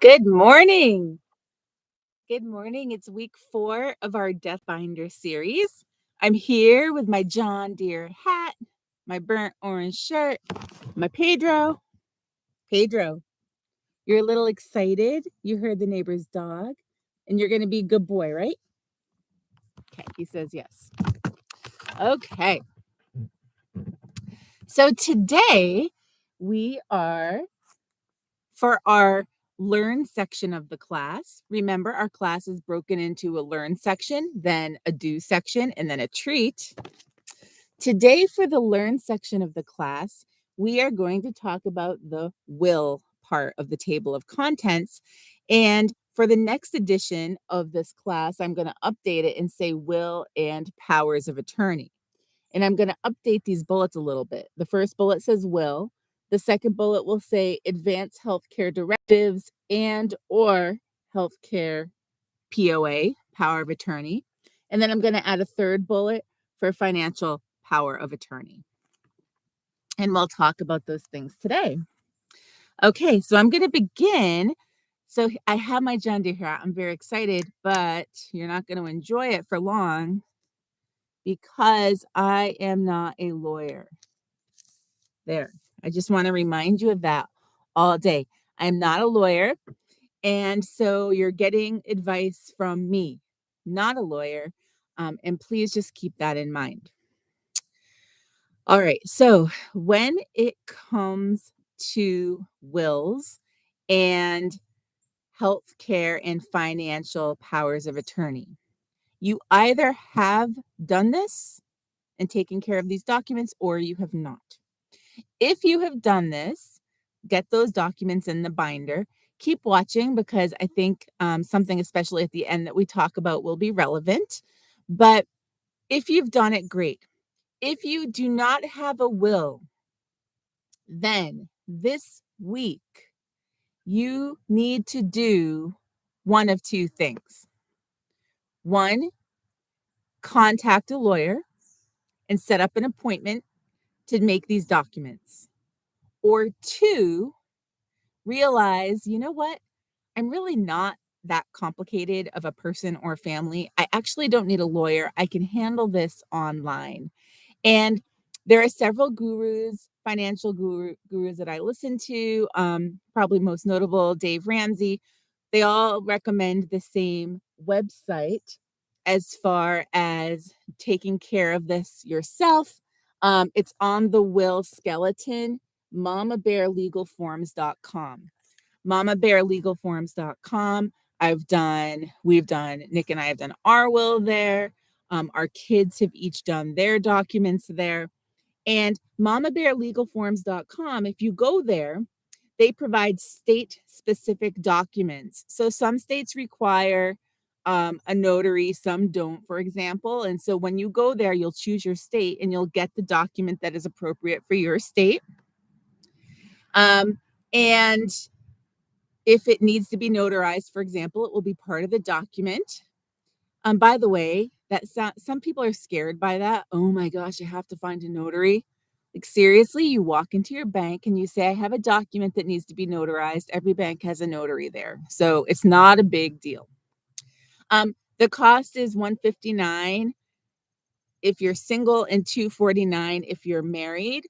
Good morning. Good morning. It's week 4 of our Death Binder series. I'm here with my John Deere hat, my burnt orange shirt, my Pedro. Pedro, you're a little excited. You heard the neighbor's dog, and you're going to be a good boy, right? Okay, he says yes. Okay. So today we are for our learn section of the class. Remember, our class is broken into a learn section, then a do section, and then a treat. Today, for the learn section of the class, we are going to talk about the will part of the table of contents. And for the next edition of this class, I'm going to update it and say will and powers of attorney. And I'm going to update these bullets a little bit. The first bullet says will. The second bullet will say advanced healthcare directives and or healthcare POA, power of attorney. And then I'm going to add a third bullet for financial power of attorney. And we'll talk about those things today. Okay, so I'm going to begin. So I have my John Deere hat. I'm very excited, but you're not going to enjoy it for long because I am not a lawyer. There. I just want to remind you of that all day. I'm not a lawyer. And so you're getting advice from me, not a lawyer. And please just keep that in mind. All right. So when it comes to wills and healthcare and financial powers of attorney, you either have done this and taken care of these documents or you have not. If you have done this, get those documents in the binder. Keep watching because I think something, especially at the end, that we talk about will be relevant. But if you've done it, great. If you do not have a will, then this week you need to do one of two things. One, contact a lawyer and set up an appointment to make these documents. Or two, realize, you know what? I'm really not that complicated of a person or family. I actually don't need a lawyer. I can handle this online. And there are several financial gurus that I listen to, probably most notable, Dave Ramsey. They all recommend the same website as far as taking care of this yourself. It's on the will skeleton, mamabearlegalforms.com. mamabearlegalforms.com. Nick and I have done our will there. Our kids have each done their documents there. And mamabearlegalforms.com, if you go there, they provide state-specific documents. So some states require a notary, some don't, for example. And so when you go there, you'll choose your state and you'll get the document that is appropriate for your state. And if it needs to be notarized, for example, it will be part of the document. By the way, some people are scared by that. Oh my gosh, I have to find a notary. Like seriously, you walk into your bank and you say, I have a document that needs to be notarized. Every bank has a notary there. So it's not a big deal. The cost is $159 if you're single and $249 if you're married.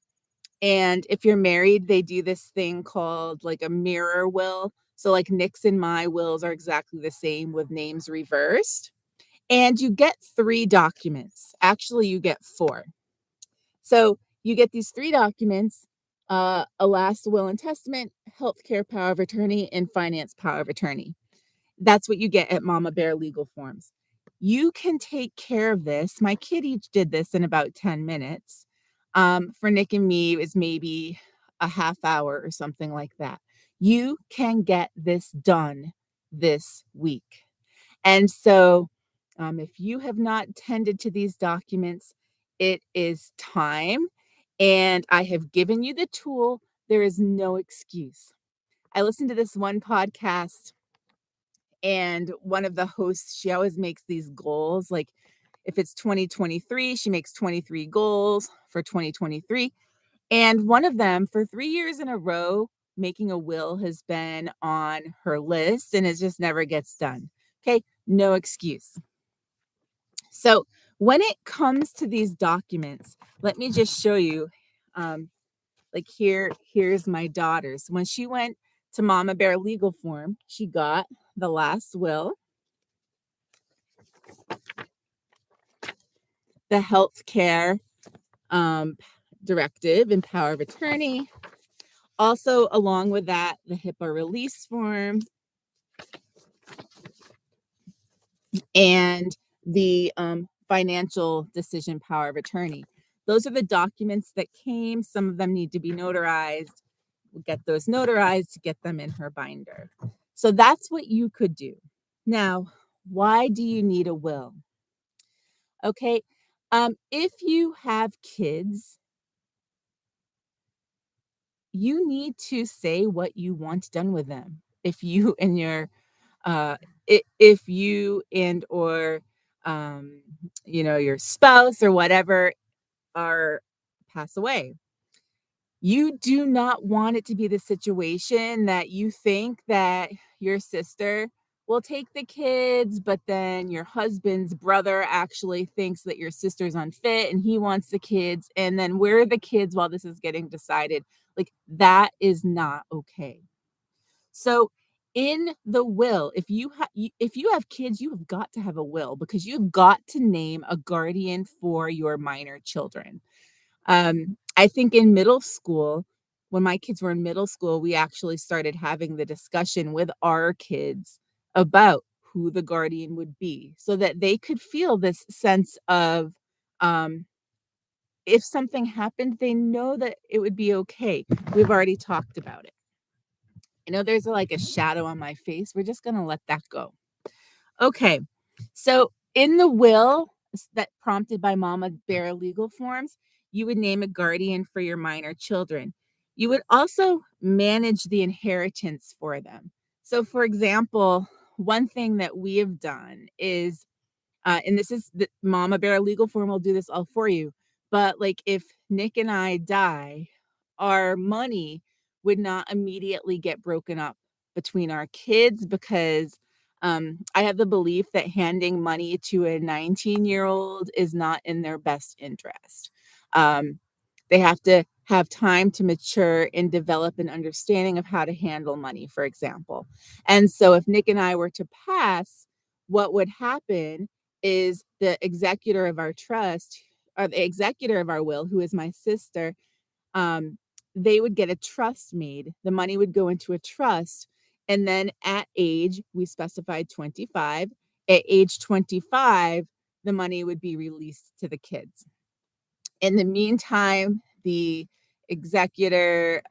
And if you're married, they do this thing called like a mirror will. So like Nick's and my wills are exactly the same with names reversed. And you get 3 documents. Actually, you get 4. So you get these 3 documents, a last will and testament, healthcare power of attorney, and finance power of attorney. That's what you get at Mama Bear Legal Forms. You can take care of this. My kid each did this in about 10 minutes. For Nick and me, it was maybe a half hour or something like that. You can get this done this week. And so if you have not tended to these documents, it is time. And I have given you the tool. There is no excuse. I listened to this one podcast, and one of the hosts, she always makes these goals. Like if it's 2023, she makes 23 goals for 2023. And one of them for 3 years in a row making a will has been on her list and it just never gets done. Okay, no excuse. So when it comes to these documents, let me just show you. Like here's my daughter's. When she went to Mama Bear Legal Form, she got the last will, the health care um, directive and power of attorney. Also, along with that, the HIPAA release form and the financial decision power of attorney. Those are the documents that came. Some of them need to be notarized. We'll get those notarized to get them in her binder. So that's what you could do. Now, why do you need a will? Okay. If you have kids, you need to say what you want done with them. If you and your if you and or your spouse or whatever are pass away, you do not want it to be the situation that you think that your sister will take the kids, but then your husband's brother actually thinks that your sister's unfit and he wants the kids, and then where are the kids while this is getting decided? Like, that is not okay. So in the will, if you have kids, you have got to have a will because you've got to name a guardian for your minor children. I think in middle school, when my kids were in middle school, we actually started having the discussion with our kids about who the guardian would be so that they could feel this sense of um, if something happened, they know that it would be okay. We've already talked about it. I know there's like a shadow on my face. We're just going to let that go. Okay. So in the will that prompted by Mama Bear legal forms, you would name a guardian for your minor children. You would also manage the inheritance for them. So, for example, one thing that we have done is and this is the Mama Bear legal form will do this all for you. But like if Nick and I die, our money would not immediately get broken up between our kids because I have the belief that handing money to a 19-year-old is not in their best interest. Um, they have to have time to mature and develop an understanding of how to handle money, for example. And so if Nick and I were to pass, what would happen is the executor of our trust or the executor of our will, who is my sister, um, they would get a trust made. The money would go into a trust. And then at age, we specified 25. At age 25, the money would be released to the kids. In the meantime, the executor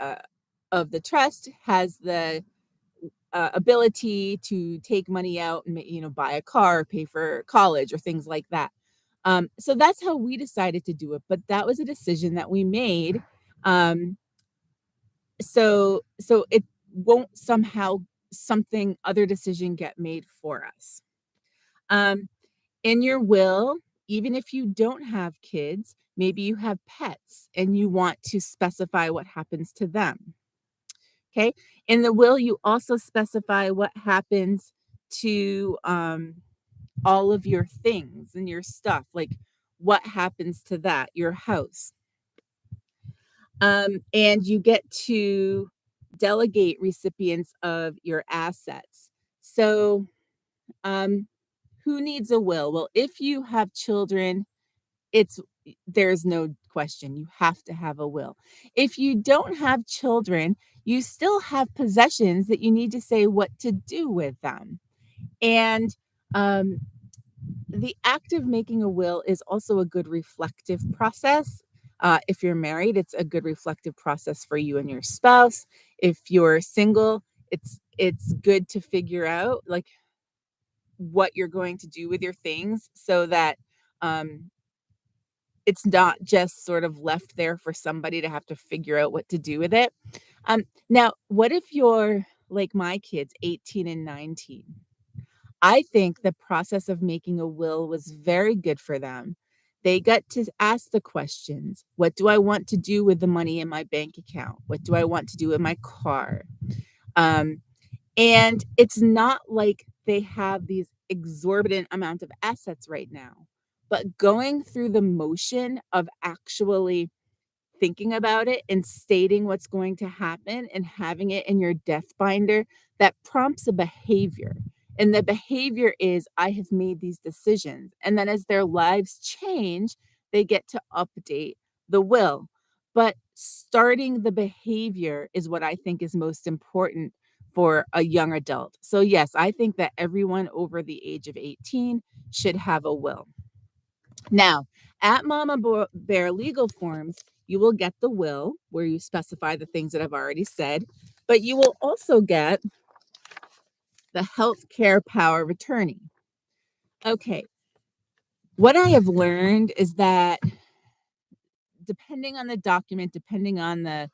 of the trust has the ability to take money out and buy a car, pay for college, or things like that. So that's how we decided to do it. But that was a decision that we made. So it won't somehow something other decision get made for us. Um, in your will, even if you don't have kids, maybe you have pets and you want to specify what happens to them. Okay. In the will, you also specify what happens to all of your things and your stuff, like what happens to that, your house. And you get to delegate recipients of your assets. So, um, who needs a will? Well, if you have children, it's there's no question. You have to have a will. If you don't have children, you still have possessions that you need to say what to do with them. And um, the act of making a will is also a good reflective process. If you're married, it's a good reflective process for you and your spouse. If you're single, it's good to figure out like what you're going to do with your things so that um, it's not just sort of left there for somebody to have to figure out what to do with it. Now, what if you're like my kids, 18 and 19? I think the process of making a will was very good for them They get to ask the questions. What do I want to do with the money in my bank account? What do I want to do with my car? Um, and it's not like they have these exorbitant amount of assets right now, but going through the motion of actually thinking about it and stating what's going to happen and having it in your death binder, that prompts a behavior. And the behavior is, I have made these decisions. And then as their lives change, they get to update the will. But starting the behavior is what I think is most important for a young adult. So, yes, I think that everyone over the age of 18 should have a will. Now, at Bear Legal Forms, you will get the will where you specify the things that I've already said, but you will also get the healthcare power of attorney. Okay, what I have learned is that depending on the document, depending on the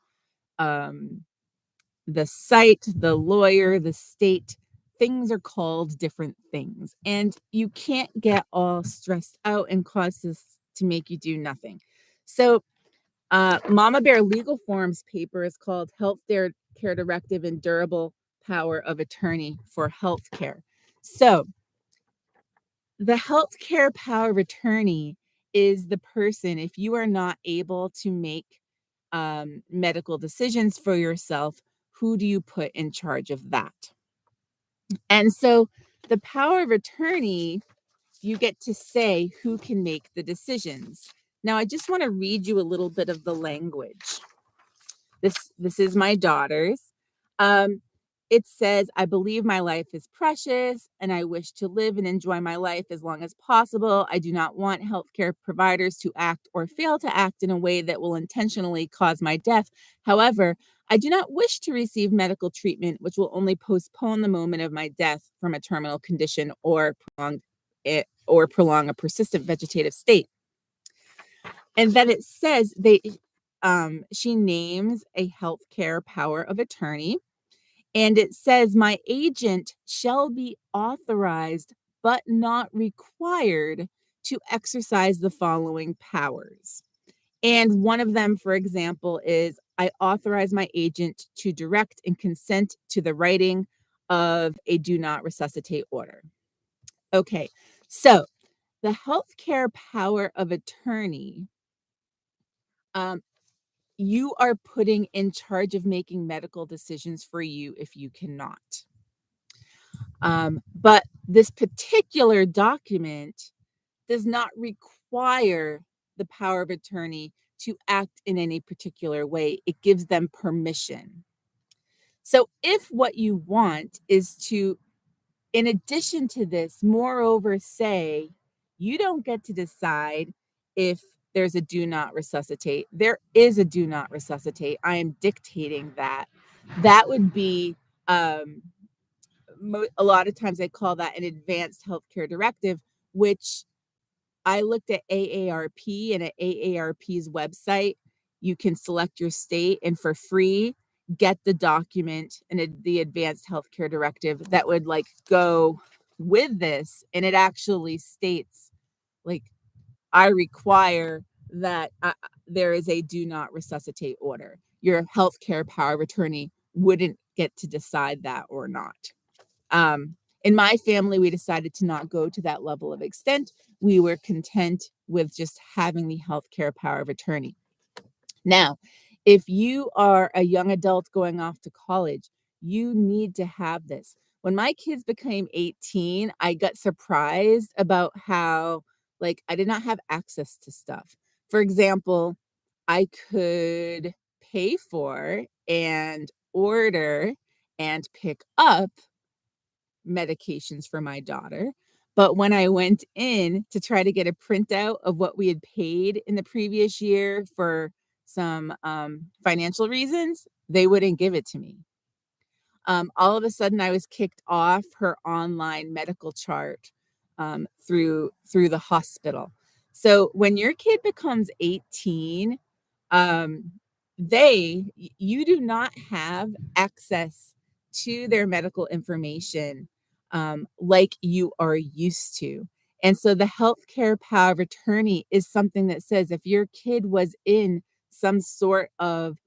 site, the lawyer, the state, things are called different things, and you can't get all stressed out and cause this to make you do nothing. So Mama Bear Legal Forms paper is called Health Care Directive and Durable Power of Attorney for Healthcare. So the healthcare power of attorney is the person, if you are not able to make medical decisions for yourself, who do you put in charge of that? And so the power of attorney, you get to say who can make the decisions. Now, I just want to read you a little bit of the language. This is my daughter's. Um, it says, I believe my life is precious and I wish to live and enjoy my life as long as possible. I do not want healthcare providers to act or fail to act in a way that will intentionally cause my death. However, I do not wish to receive medical treatment which will only postpone the moment of my death from a terminal condition or prolong a persistent vegetative state. And then it says she names a healthcare power of attorney, and it says my agent shall be authorized but not required to exercise the following powers. And one of them, for example, is I authorize my agent to direct and consent to the writing of a do not resuscitate order. Okay, so the healthcare power of attorney, um, you are putting in charge of making medical decisions for you if you cannot. But this particular document does not require the power of attorney to act in any particular way. It gives them permission. So if what you want is to, in addition to this, moreover, say, you don't get to decide if there's a do not resuscitate. There is a do not resuscitate. I am dictating that. That would be, a lot of times they call that an advanced healthcare directive, which I looked at AARP, and at AARP's website, you can select your state and for free get the document and the advanced healthcare directive that would like go with this. And it actually states like, I require that there is a do not resuscitate order. Your healthcare power of attorney wouldn't get to decide that or not. In my family, we decided to not go to that level of extent. We were content with just having the healthcare power of attorney. Now, if you are a young adult going off to college, you need to have this. When my kids became 18, I got surprised about how, like, I did not have access to stuff. For example, I could pay for and order and pick up medications for my daughter. But when I went in to try to get a printout of what we had paid in the previous year for some financial reasons, they wouldn't give it to me. All of a sudden, I was kicked off her online medical chart through the hospital. So when your kid becomes 18, um, you do not have access to their medical information like you are used to. And so the healthcare power of attorney is something that says if your kid was in some sort of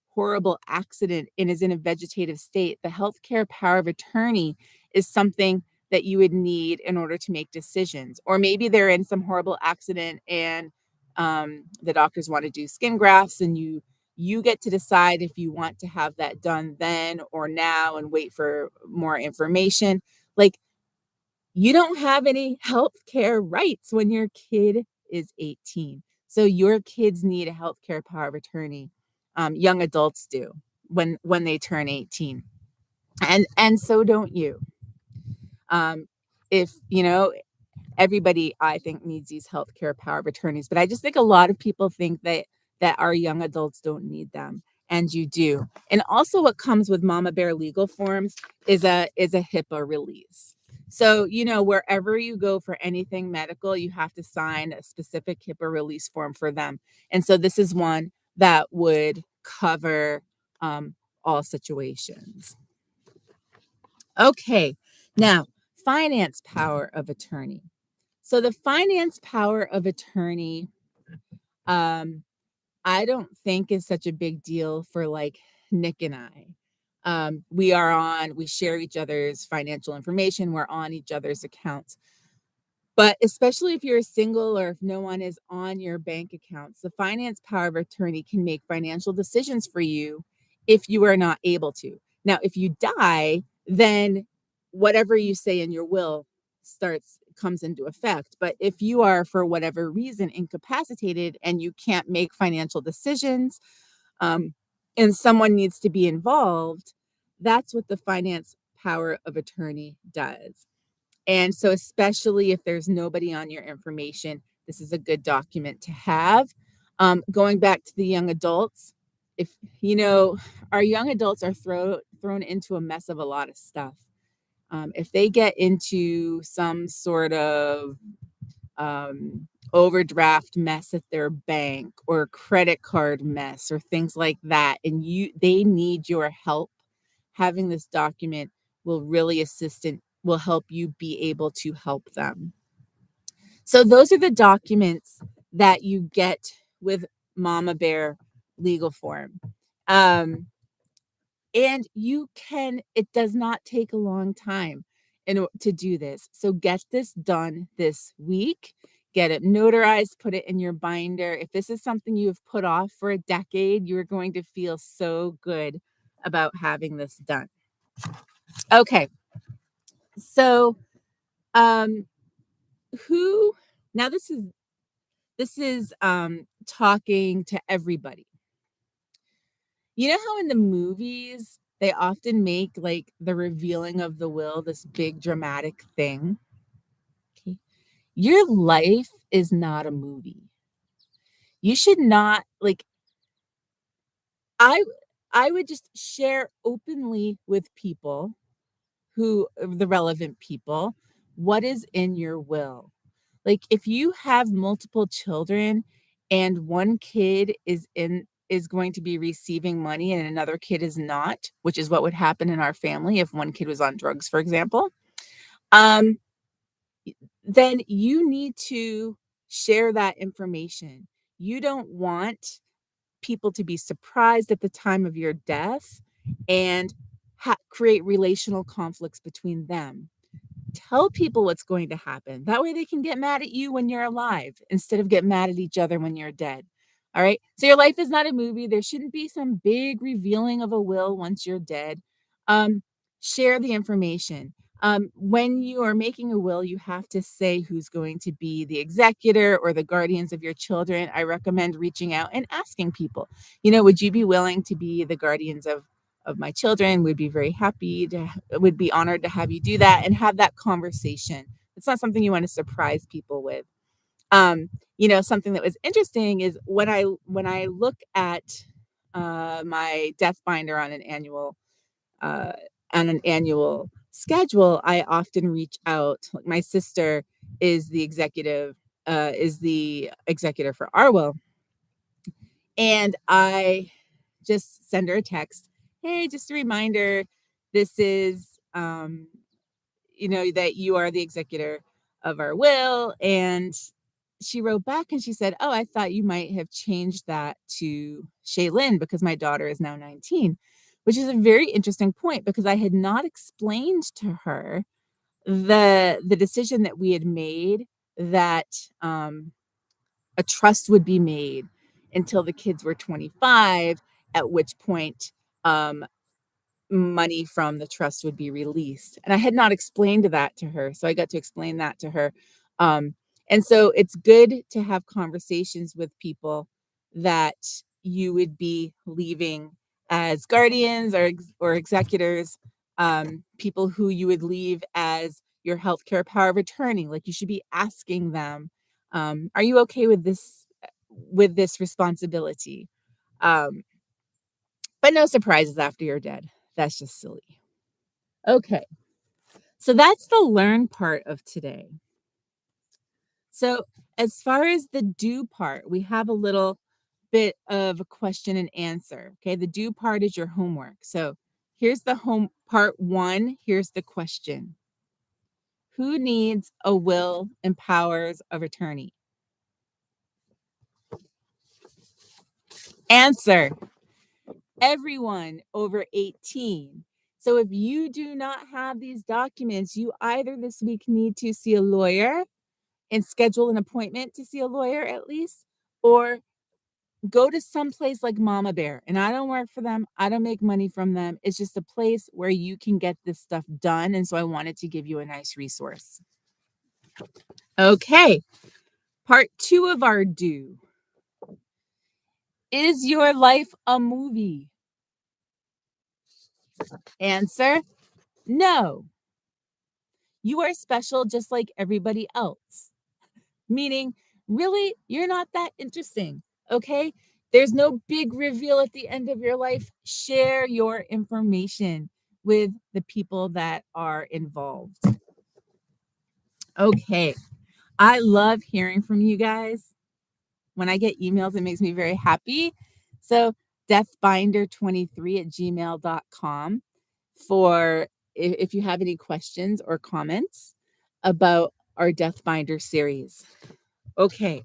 horrible accident and is in a vegetative state, the healthcare power of attorney is something that you would need in order to make decisions. Or maybe they're in some horrible accident and the doctors want to do skin grafts, and you get to decide if you want to have that done then or now and wait for more information. Like, you don't have any healthcare rights when your kid is 18. So your kids need a healthcare power of attorney. Young adults do when they turn 18. And so don't you. If you know everybody, I think, needs these healthcare power of attorneys, but I just think a lot of people think that our young adults don't need them, and you do. And also, what comes with Mama Bear legal forms is a HIPAA release. So, wherever you go for anything medical, you have to sign a specific HIPAA release form for them. And so, this is one that would cover all situations. Okay, now finance power of attorney. So the finance power of attorney, um, I don't think is such a big deal for like Nick and I. We share each other's financial information, we're on each other's accounts. But especially if you're single or if no one is on your bank accounts, the finance power of attorney can make financial decisions for you if you are not able to. Now, if you die, then whatever you say in your will comes into effect. But if you are, for whatever reason, incapacitated and you can't make financial decisions, um, and someone needs to be involved, that's what the finance power of attorney does. And so, especially if there's nobody on your information, this is a good document to have. Going back to the young adults, if our young adults are thrown into a mess of a lot of stuff. If they get into some sort of overdraft mess at their bank or credit card mess or things like that, and they need your help, having this document will help you be able to help them. So those are the documents that you get with Mama Bear legal form. Um, and it does not take a long time to do this. So get this done this week. Get it notarized, put it in your binder. If this is something you have put off for a decade, you're going to feel so good about having this done. Okay. So, um, who now this is talking to everybody. You know how in the movies they often make like the revealing of the will this big dramatic thing? Okay. Your life is not a movie. You should not like I I would just share openly with people the relevant people, what is in your will. Like if you have multiple children and one kid is going to be receiving money and another kid is not, which is what would happen in our family if one kid was on drugs, for example, um, then you need to share that information. You don't want people to be surprised at the time of your death and create relational conflicts between them. Tell people what's going to happen. That way they can get mad at you when you're alive instead of get mad at each other when you're dead. All right. So your life is not a movie. There shouldn't be some big revealing of a will once you're dead. Um, Share the information. When you are making a will, you have to say who's going to be the executor or the guardians of your children. I recommend reaching out and asking people, would you be willing to be the guardians of my children? Would be very happy would be honored to have you do that and have that conversation. It's not something you want to surprise people with. Something that was interesting is when I look at my death binder uh, on an annual schedule, I often reach out. Like my sister is the executor for our will, and I just send her a text. Hey, just a reminder, this is that you are the executor of our will, and she wrote back and she said, "Oh, I thought you might have changed that to Shaylin because my daughter is now 19," which is a very interesting point because I had not explained to her the decision that we had made that, a trust would be made until the kids were 25, at which point, um, money from the trust would be released. And I had not explained that to her, so I got to explain that to her. Um, and so it's good to have conversations with people that you would be leaving as guardians or executors, people who you would leave as your healthcare power of attorney. Like you should be asking them, "Are you okay with this responsibility?" Um, but no surprises after you're dead. That's just silly. Okay. So that's the learn part of today. So as far as the do part, we have a little bit of a question and answer. Okay. The do part is your homework. So here's the home part one. Here's the question. Who needs a will and powers of attorney? Answer. Everyone over 18. So if you do not have these documents, you either this week need to see a lawyer and schedule an appointment to see a lawyer at least, or go to some place like Mama Bear. And I don't work for them. I don't make money from them. It's just a place where you can get this stuff done. And so I wanted to give you a nice resource. Okay. Part two of our do. Is your life a movie? Answer. No. You are special just like everybody else. Meaning, really, you're not that interesting. Okay. There's no big reveal at the end of your life. Share your information with the people that are involved. Okay. I love hearing from you guys. When I get emails, it makes me very happy. So, deathbinder23@gmail.com for if you have any questions or comments about our Deathbinder series. Okay.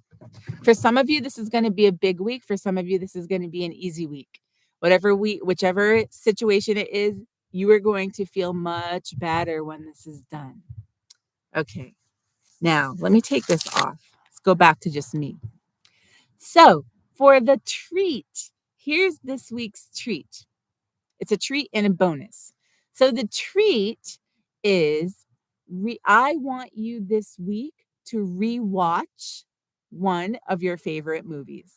For some of you, this is going to be a big week. For some of you, this is going to be an easy week. Whichever situation it is, you are going to feel much better when this is done. Okay. Now, let me take this off. Let's go back to just me. So, for the treat, here's this week's treat. It's a treat and a bonus. So, the treat is I want you this week to rewatch one of your favorite movies.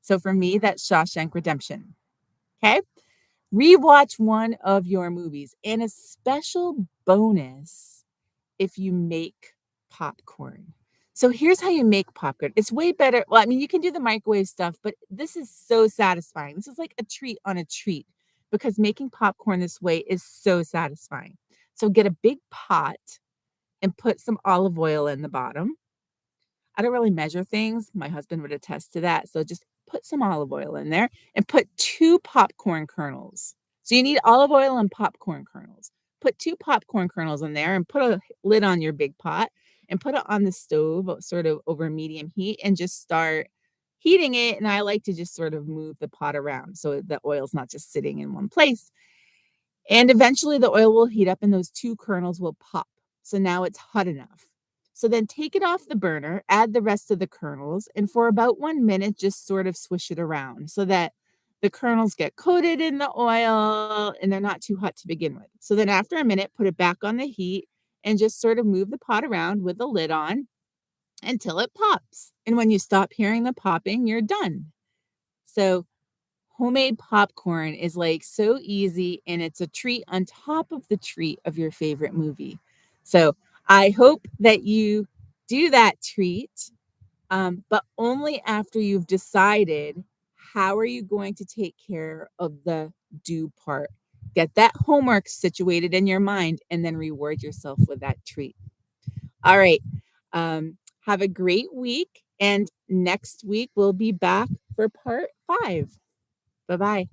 So for me, that's Shawshank Redemption. Okay. Rewatch one of your movies and a special bonus if you make popcorn. So here's how you make popcorn. It's way better. Well, I mean, you can do the microwave stuff, but this is so satisfying. This is like a treat on a treat because making popcorn this way is so satisfying. So get a big pot and put some olive oil in the bottom. I don't really measure things. My husband would attest to that. So just put some olive oil in there and put 2 popcorn kernels. So you need olive oil and popcorn kernels. Put 2 popcorn kernels in there and put a lid on your big pot and put it on the stove sort of over medium heat and just start heating it. And I like to just sort of move the pot around so the oil's not just sitting in one place. And eventually the oil will heat up and those 2 kernels will pop. So now it's hot enough. So then take it off the burner, add the rest of the kernels, and for about 1 minute, just sort of swish it around so that the kernels get coated in the oil and they're not too hot to begin with. So then after a minute, put it back on the heat and just sort of move the pot around with the lid on until it pops. And when you stop hearing the popping, you're done. So homemade popcorn is like so easy and it's a treat on top of the treat of your favorite movie. So I hope that you do that treat, but only after you've decided how are you going to take care of the do part. Get that homework situated in your mind and then reward yourself with that treat. All right. Have a great week. And next week we'll be back for part 5. Bye-bye.